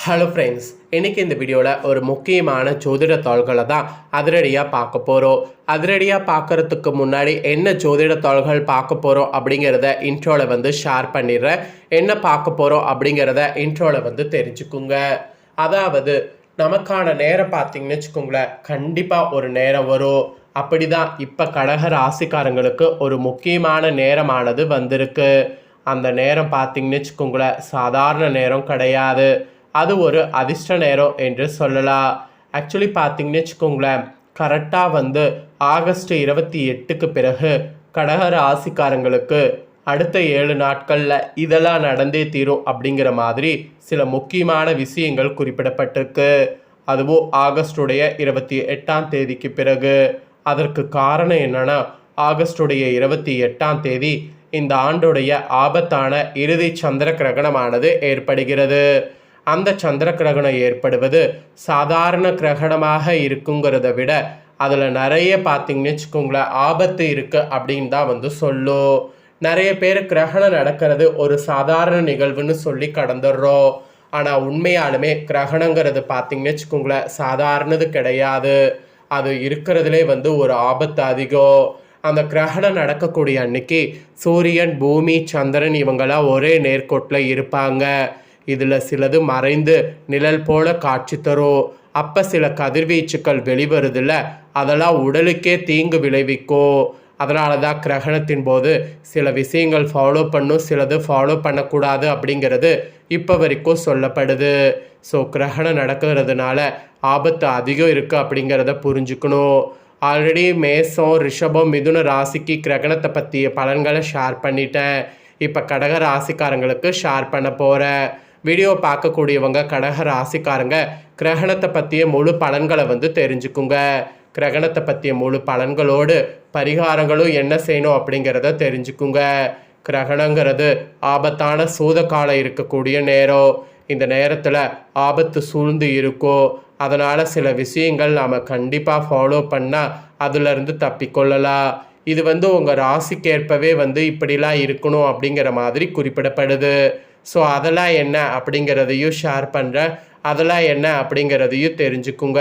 Hello friends, இன்றைக்கி இந்த வீடியோவில் ஒரு முக்கியமான ஜோதிட தாள்களை தான் அதிரடியாக பார்க்க போகிறோம். அதிரடியாக பார்க்குறதுக்கு முன்னாடி என்ன ஜோதிட தாள்கள் பார்க்க போகிறோம் அப்படிங்கிறத இன்ட்ரோவில் வந்து ஷேர் பண்ணிடுறேன். என்ன பார்க்க போகிறோம் அப்படிங்கிறத இன்ட்ரோவில் வந்து தெரிஞ்சுக்குங்க. அதாவது நமக்கான நேரம் பார்த்திங்கன்னு வச்சுக்கோங்களேன், கண்டிப்பாக ஒரு நேரம் வரும். அப்படி தான் இப்போ கடக ராசிக்காரங்களுக்கு ஒரு முக்கியமான நேரமானது வந்திருக்கு. அந்த நேரம் பார்த்திங்கன்னு வச்சுக்கோங்களேன், சாதாரண நேரம் கிடையாது. அது ஒரு அதிர்ஷ்ட நேரம் என்று சொல்லலாம். ஆக்சுவலி பார்த்திங்கன்னு வச்சுக்கோங்களேன், கரெக்டாக வந்து ஆகஸ்ட் 28க்கு பிறகு கடக ராசிக்காரங்களுக்கு அடுத்த 7 நாட்களில் இதெல்லாம் நடந்தே தீரும் அப்படிங்கிற மாதிரி சில முக்கியமான விஷயங்கள் குறிப்பிடப்பட்டிருக்கு. அதுவும் ஆகஸ்டுடைய 28ஆம் தேதிக்கு பிறகு. அதற்கு காரணம் என்னென்னா, ஆகஸ்டுடைய 28ஆம் தேதி இந்த ஆண்டுடைய ஆபத்தான இறுதி சந்திர கிரகணமானது ஏற்படுகிறது. அந்த சந்திர கிரகணம் ஏற்படுவது சாதாரண கிரகணமாக இருக்குங்கிறத விட அதில் நிறைய பார்த்திங்கன்னு வச்சுக்கோங்களேன் ஆபத்து இருக்குது அப்படின்னு தான் வந்து சொல்லும். நிறைய பேர் கிரகணம் நடக்கிறது ஒரு சாதாரண நிகழ்வுன்னு சொல்லி கடந்துடுறோம். ஆனால் உண்மையாலுமே கிரகணங்கிறது பார்த்திங்கன்னு வச்சுக்கோங்களேன் சாதாரணது கிடையாது. அது இருக்கிறதுலே வந்து ஒரு ஆபத்து அதிகம். அந்த கிரகணம் நடக்கக்கூடிய அன்னைக்கு சூரியன், பூமி, சந்திரன் இவங்களாம் ஒரே நேர்கோட்டில் இருப்பாங்க. இதில் சிலது மறைந்து நிழல் போல காட்சி தரும். அப்போ சில கதிர்வீச்சுக்கள் வெளிவருதில்ல, அதெல்லாம் உடலுக்கே தீங்கு விளைவிக்கும். அதனால தான் கிரகணத்தின் போது சில விஷயங்கள் ஃபாலோ பண்ணும், சிலது ஃபாலோ பண்ணக்கூடாது அப்படிங்கிறது இப்போ வரைக்கும் சொல்லப்படுது. ஸோ கிரகணம் நடக்கிறதுனால ஆபத்து அதிகம் இருக்குது அப்படிங்கிறத புரிஞ்சுக்கணும். ஆல்ரெடி மேஷம், ரிஷபம், மிதுன ராசிக்கு கிரகணத்தை பற்றிய பலன்களை ஷேர் பண்ணிட்டேன். இப்போ கடக ராசிக்காரங்களுக்கு ஷேர் பண்ண போகிறேன். வீடியோ பார்க்கக்கூடியவங்க கடக ராசிக்காரங்க கிரகணத்தை பற்றிய முழு பலன்களை வந்து தெரிஞ்சுக்குங்க. கிரகணத்தை பற்றிய முழு பலன்களோடு பரிகாரங்களும் என்ன செய்யணும் அப்படிங்கிறத தெரிஞ்சுக்குங்க. கிரகணங்கிறது ஆபத்தான சூத காலம் இருக்கக்கூடிய நேரம். இந்த நேரத்தில் ஆபத்து சூழ்ந்து இருக்கும். அதனால் சில விஷயங்கள் நாம் கண்டிப்பாக ஃபாலோ பண்ணால் அதிலிருந்து தப்பிக்கொள்ளலாம். இது வந்து உங்கள் ராசிக்கேற்பவே வந்து இப்படிலாம் இருக்கணும் அப்படிங்கிற மாதிரி குறிப்பிடப்படுது. ஸோ அதெல்லாம் என்ன அப்படிங்கிறதையும் ஷேர் பண்ணுறேன். அதெல்லாம் என்ன அப்படிங்கிறதையும் தெரிஞ்சுக்குங்க.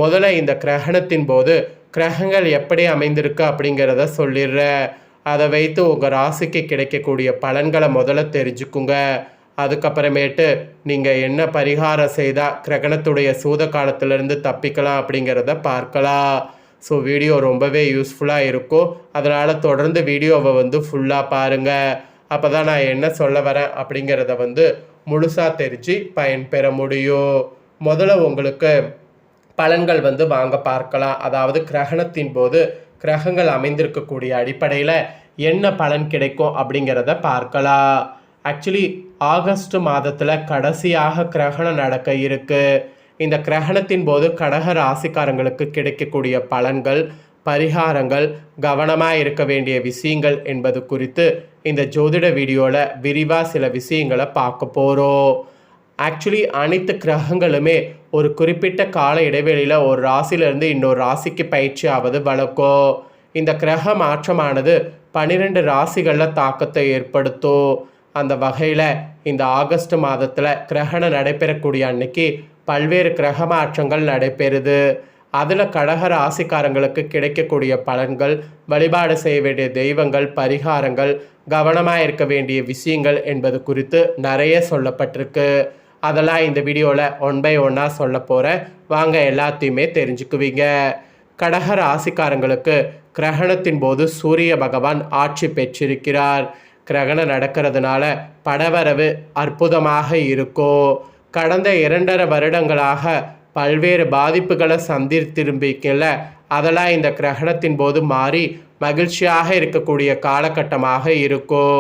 முதல்ல இந்த கிரகணத்தின் போது கிரகங்கள் எப்படி அமைந்திருக்கு அப்படிங்கிறத சொல்லிடுறேன். அதை வைத்து உங்கள் ராசிக்கு கிடைக்கக்கூடிய பலன்களை முதல்ல தெரிஞ்சுக்குங்க. அதுக்கப்புறமேட்டு நீங்கள் என்ன பரிகாரம் செய்தால் கிரகணத்துடைய சூத காலத்திலேருந்து தப்பிக்கலாம் அப்படிங்கிறத பார்க்கலாம். ஸோ வீடியோ ரொம்பவே யூஸ்ஃபுல்லாக இருக்கும். அதனால் தொடர்ந்து வீடியோவை வந்து ஃபுல்லாக பாருங்கள். அப்போ தான் நான் என்ன சொல்ல வரேன் அப்படிங்கிறத வந்து முழுசாக தெரிஞ்சு பயன்பெற முடியும். முதல்ல உங்களுக்கு பலன்கள் வந்து வாங்க பார்க்கலாம். அதாவது கிரகணத்தின் போது கிரகங்கள் அமைந்திருக்கக்கூடிய அடிப்படையில் என்ன பலன் கிடைக்கும் அப்படிங்கிறத பார்க்கலாம். ஆக்சுவலி ஆகஸ்ட் மாதத்தில் கடைசியாக கிரகணம் நடக்க இருக்குது. இந்த கிரகணத்தின் போது கடக ராசிக்காரங்களுக்கு கிடைக்கக்கூடிய பலன்கள், பரிகாரங்கள், கவனமாக இருக்க வேண்டிய விஷயங்கள் என்பது குறித்து இந்த ஜோதிட வீடியோவில் விரிவாக சில விஷயங்களை பார்க்க போகிறோம். ஆக்சுவலி அனைத்து கிரகங்களுமே ஒரு குறிப்பிட்ட கால இடைவெளியில் ஒரு ராசியிலேருந்து இன்னொரு ராசிக்கு பயிற்சி ஆவது வழக்கம். இந்த கிரக மாற்றமானது 12 ராசிகளில் தாக்கத்தை ஏற்படுத்தும். அந்த வகையில் இந்த ஆகஸ்ட் மாதத்தில் கிரகணம் நடைபெறக்கூடிய அன்னைக்கு பல்வேறு கிரக மாற்றங்கள் நடைபெறுது. அதில் கடக ராசிக்காரங்களுக்கு கிடைக்கக்கூடிய பலன்கள், வழிபாடு செய்ய வேண்டிய தெய்வங்கள், பரிகாரங்கள், கவனமாக இருக்க வேண்டிய விஷயங்கள் என்பது குறித்து நிறைய சொல்லப்பட்டிருக்கு. அதெல்லாம் இந்த வீடியோவில் 1 by 1 சொல்ல போகிறேன். வாங்க எல்லாத்தையுமே தெரிஞ்சுக்குவீங்க. கடக ராசிக்காரங்களுக்கு கிரகணத்தின் போது சூரிய பகவான் ஆட்சி பெற்றிருக்கிறார். கிரகணம் நடக்கிறதுனால பணவரவு அற்புதமாக இருக்கும். கடந்த 2.5 வருடங்களாக பல்வேறு பாதிப்புகளை சந்தித்திரும்பிக்கல, அதெல்லாம் இந்த கிரகணத்தின் போது மாறி மகிழ்ச்சியாக இருக்கக்கூடிய காலகட்டமாக இருக்கும்.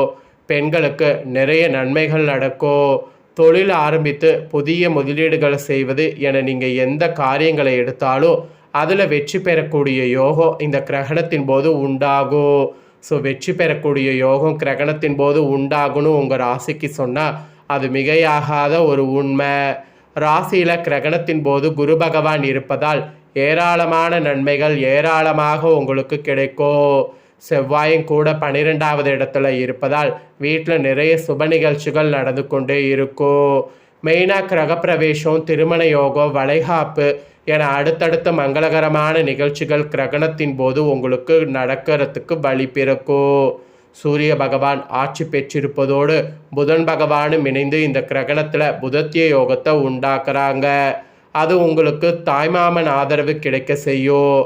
பெண்களுக்கு நிறைய நன்மைகள் நடக்கும். தொழில் ஆரம்பித்து புதிய முதலீடுகளை செய்வது என நீங்கள் எந்த காரியங்களை எடுத்தாலும் அதில் வெற்றி பெறக்கூடிய யோகம் இந்த கிரகணத்தின் போது உண்டாகும். ஸோ வெற்றி பெறக்கூடிய யோகம் கிரகணத்தின் போது உண்டாகணும் உங்கள் ராசிக்கு சொன்னால் அது மிகையாகாத ஒரு உண்மை. ராசியில் கிரகணத்தின் போது குரு பகவான் இருப்பதால் ஏராளமான நன்மைகள் ஏராளமாக உங்களுக்கு கிடைக்கும். செவ்வாயும் கூட 12வது இடத்துல இருப்பதால் வீட்டில் நிறைய சுப நிகழ்ச்சிகள் நடந்து கொண்டே இருக்கும். மெயினாக கிரகப்பிரவேசம், திருமண யோகம், வளைகாப்பு என அடுத்தடுத்த மங்களகரமான நிகழ்ச்சிகள் கிரகணத்தின் போது உங்களுக்கு நடக்கிறதுக்கு வழி பிறக்கும். சூரிய பகவான் ஆட்சி பெற்றிருப்பதோடு புதன் பகவானும் இணைந்து இந்த கிரகணத்தில் புதத்திய யோகத்தை உண்டாக்குறாங்க. அது உங்களுக்கு தாய்மாமன் ஆதரவு கிடைக்க செய்யும்.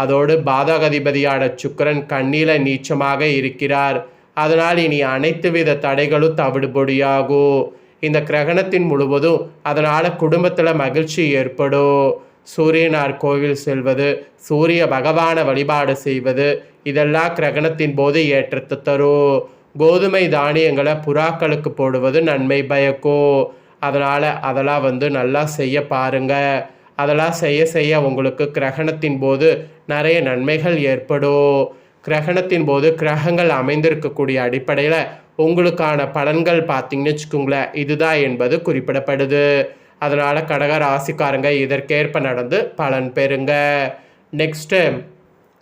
அதோடு பாதகாதிபதியான சுக்கிரன் கண்ணில நீச்சமாக இருக்கிறார். அதனால் இனி அனைத்து வித தடைகளும் தவிடுபொடியாகும். இந்த கிரகணத்தின் முழுவதும் அதனால் குடும்பத்தில் மகிழ்ச்சி ஏற்படும். சூரியனார் கோவில் செல்வது, சூரிய பகவானை வழிபாடு செய்வது இதெல்லாம் கிரகணத்தின் போது ஏற்றத்தை தரும். கோதுமை தானியங்களை புறாக்களுக்கு போடுவது நன்மை பயக்கும். அதனால் அதெல்லாம் நல்லா செய்ய பாருங்க. அதெல்லாம் செய்ய செய்ய உங்களுக்கு கிரகணத்தின் போது நிறைய நன்மைகள் ஏற்படும். கிரகணத்தின் போது கிரகங்கள் அமைந்திருக்கக்கூடிய அடிப்படையில் உங்களுக்கான பலன்கள் பார்த்தீங்கன்னு வச்சுக்கோங்களேன், இதுதான் என்பது குறிப்பிடப்படுது. அதனால் கடக ராசிக்காரங்க இதற்கேற்ப நடந்து பலன் பெறுங்க. நெக்ஸ்ட்டு,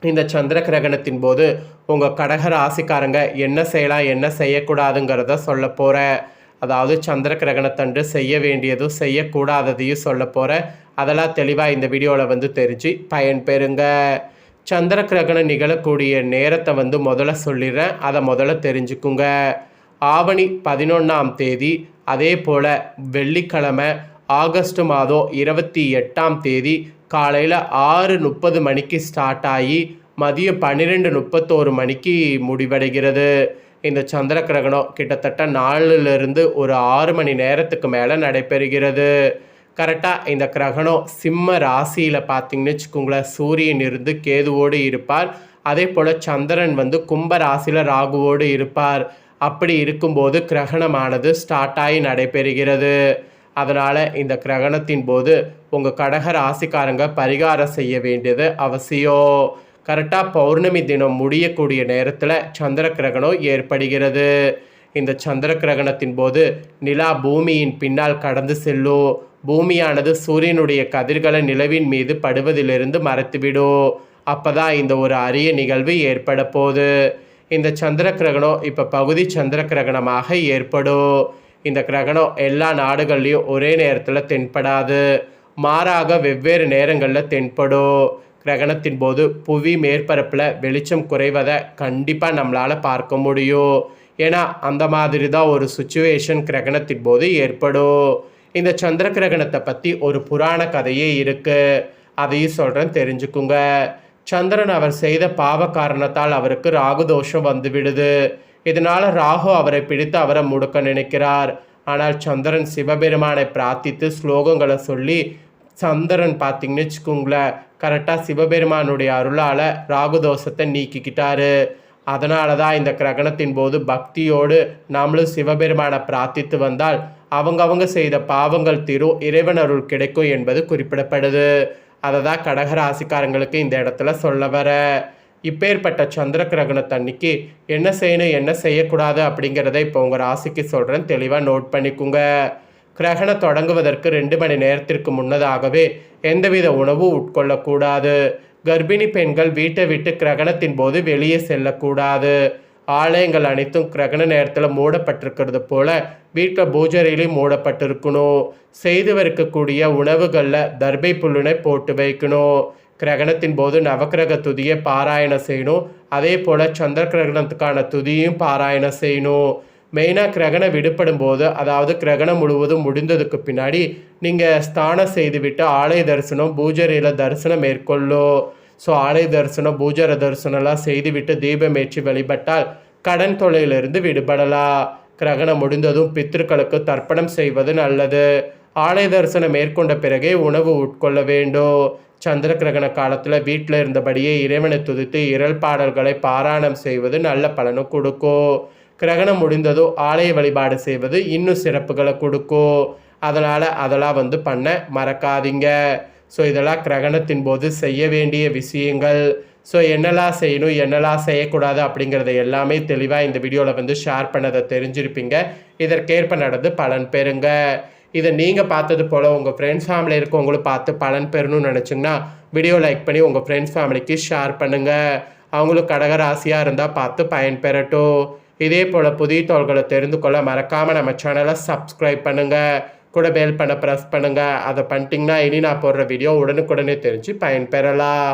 இந்த சந்திர கிரகணத்தின் போது உங்கள் கடக ராசிக்காரங்க என்ன செய்யலாம் என்ன செய்யக்கூடாதுங்கிறத சொல்ல போகிறேன். அதாவது சந்திர கிரகணத்தன்று செய்ய வேண்டியதும் செய்யக்கூடாததையும் சொல்ல போகிறேன். அதெல்லாம் தெளிவாக இந்த வீடியோவில் தெரிஞ்சு பயன் பெறுங்க. சந்திர கிரகணம் நிகழக்கூடிய நேரத்தை முதல்ல சொல்லிடுறேன், அதை முதல்ல தெரிஞ்சுக்குங்க. ஆவணி 11ஆம் தேதி, அதே போல் வெள்ளிக்கிழமை ஆகஸ்ட் மாதம் 28ஆம் தேதி காலையில் 6:30 மணிக்கு ஸ்டார்ட் ஆகி மதியம் 12:31 மணிக்கு முடிவடைகிறது. இந்த சந்திர கிரகணம் கிட்டத்தட்ட 4லிருந்து ஒரு 6 மணி நேரத்துக்கு மேலே நடைபெறுகிறது. கரெக்டாக இந்த கிரகணம் சிம்ம ராசியில் பார்த்தீங்கன்னு வச்சுக்கோங்களேன், சூரியன் இருந்து கேதுவோடு இருப்பார். அதே போல் சந்திரன் கும்ப ராசியில் ராகுவோடு இருப்பார். அப்படி இருக்கும்போது கிரகணமானது ஸ்டார்ட் ஆகி நடைபெறுகிறது. அதனால் இந்த கிரகணத்தின் போது உங்கள் கடக ராசிக்காரங்க பரிகாரம் செய்ய வேண்டியது அவசியம். கரெக்டாக பௌர்ணமி தினம் முடியக்கூடிய நேரத்தில் சந்திர கிரகணம் ஏற்படுகிறது. இந்த சந்திர கிரகணத்தின் போது நிலா பூமியின் பின்னால் கடந்து செல்லும். பூமியானது சூரியனுடைய கதிர்களை நிலவின் மீது படுவதிலிருந்து மறைத்துவிடும். அப்போ தான் இந்த ஒரு அரிய நிகழ்வு ஏற்பட போகுது. இந்த சந்திர கிரகணம் இப்போ பகுதி சந்திர கிரகணமாக ஏற்படும். இந்த கிரகணம் எல்லா நாடுகள்லையும் ஒரே நேரத்தில் தென்படாது, மாறாக வெவ்வேறு நேரங்களில் தென்படும். கிரகணத்தின் போது புவி மேற்பரப்பில் வெளிச்சம் குறைவதை கண்டிப்பாக நம்மளால் பார்க்க முடியும். ஏன்னா அந்த மாதிரி தான் ஒரு சுச்சுவேஷன் கிரகணத்தின் போது ஏற்படும். இந்த சந்திர கிரகணத்தை பற்றி ஒரு புராண கதையே இருக்குது, அதையும் சொல்கிறேன், தெரிஞ்சுக்குங்க. சந்திரன் அவர் செய்த பாவ காரணத்தால் அவருக்கு ராகு தோஷம் வந்துவிடுது. இதனால் ராகு அவரை பிடித்து அவரை முடுக்க நினைக்கிறார். ஆனால் சந்திரன் சிவபெருமானை பிரார்த்தித்து ஸ்லோகங்களை சொல்லி சந்திரன் பார்த்தீங்கன்னு வச்சுக்கோங்களேன், கரெக்டாக சிவபெருமானுடைய அருளால் ராகு தோஷத்தை நீக்கிக்கிட்டாரு. அதனால தான் இந்த கிரகணத்தின் போது பக்தியோடு நாமளும் சிவபெருமானை பிரார்த்தித்து வந்தால் அவங்க செய்த பாவங்கள் தீரும், இறைவன் அருள் கிடைக்கும் என்பது குறிப்பிடப்படுது. அதை தான் கடகராசிக்காரங்களுக்கு இந்த இடத்துல சொல்ல வர. இப்பேற்பட்ட சந்திர கிரகணத்தன்னைக்கு என்ன செய்யணும் என்ன செய்யக்கூடாது அப்படிங்கிறத இப்போ உங்கள் ராசிக்கு சொல்கிறேன், தெளிவாக நோட் பண்ணிக்கோங்க. கிரகணம் தொடங்குவதற்கு 2 மணி நேரத்திற்கு முன்னதாகவே எந்தவித உணவும் உட்கொள்ளக்கூடாது. கர்ப்பிணி பெண்கள் வீட்டை விட்டு கிரகணத்தின் போது வெளியே செல்லக்கூடாது. ஆலயங்கள் அனைத்தும் கிரகண நேரத்தில் மூடப்பட்டிருக்கிறது போல் வீட்டில் பூஜையிலையும் மூடப்பட்டிருக்கணும். செய்து வைக்கக்கூடிய உணவுகளில் தர்பை புல்லுனை போட்டு வைக்கணும். கிரகணத்தின் போது நவக்கிரக துதியை பாராயணம் செய்யணும். அதே போல் சந்திர கிரகணத்துக்கான துதியும் பாராயணம் செய்யணும். மெயினாக கிரகணம் விடுபடும் போது, அதாவது கிரகணம் முழுவதும் முடிந்ததுக்கு பின்னாடி நீங்கள் ஸ்தானம் செய்துவிட்டு ஆலய தரிசனம் பூஜையில் தரிசனம் மேற்கொள்ளும். ஸோ ஆலய தரிசனம் பூஜை தரிசனம்லாம் செய்துவிட்டு தீபம் ஏற்றி வழிபட்டால் கடன் தொல்லையிலிருந்து விடுபடலாம். கிரகணம் முடிந்ததும் பித்திருக்களுக்கு தர்ப்பணம் செய்வது நல்லது. ஆலய தரிசனம் மேற்கொண்ட பிறகே உணவு உட்கொள்ள வேண்டும். சந்திர கிரகண காலத்தில் வீட்டில் இருந்தபடியே இறைவனை துதித்து இரல் பாடல்களை பாராயணம் செய்வது நல்ல பலனை கொடுக்கும். கிரகணம் முடிந்ததும் ஆலய வழிபாடு செய்வது இன்னும் சிறப்புகளை கொடுக்கும். அதனால் அதெல்லாம் பண்ண மறக்காதீங்க. ஸோ இதெல்லாம் கிரகணத்தின் போது செய்ய வேண்டிய விஷயங்கள். ஸோ என்னெல்லாம் செய்யணும் என்னெல்லாம் செய்யக்கூடாது அப்படிங்கிறத எல்லாமே தெளிவாக இந்த வீடியோவில் ஷேர் பண்ணதை தெரிஞ்சிருப்பீங்க. இதற்கேற்ப நடந்து பலன் பெறுங்க. இதை நீங்கள் பார்த்தது போல் உங்கள் ஃப்ரெண்ட்ஸ் ஃபேமிலி இருக்கவங்களும் பார்த்து பலன் பெறணும்னு நினச்சிங்கன்னா வீடியோ லைக் பண்ணி உங்கள் ஃப்ரெண்ட்ஸ் ஃபேமிலிக்கு ஷேர் பண்ணுங்கள். அவங்களும் கடகராசியாக இருந்தால் பார்த்து பயன் பெறட்டும். இதே போல் புதிய தகவல்களை தெரிந்து கொள்ள மறக்காமல் நம்ம சேனலை சப்ஸ்கிரைப் பண்ணுங்கள். கூட பெல் பண்ண ப்ரெஸ் பண்ணுங்கள். அதை பண்ணிட்டீங்கன்னா இனி நான் போடுற வீடியோ உடனுக்குடனே தெரிஞ்சு பயன்பெறலாம்.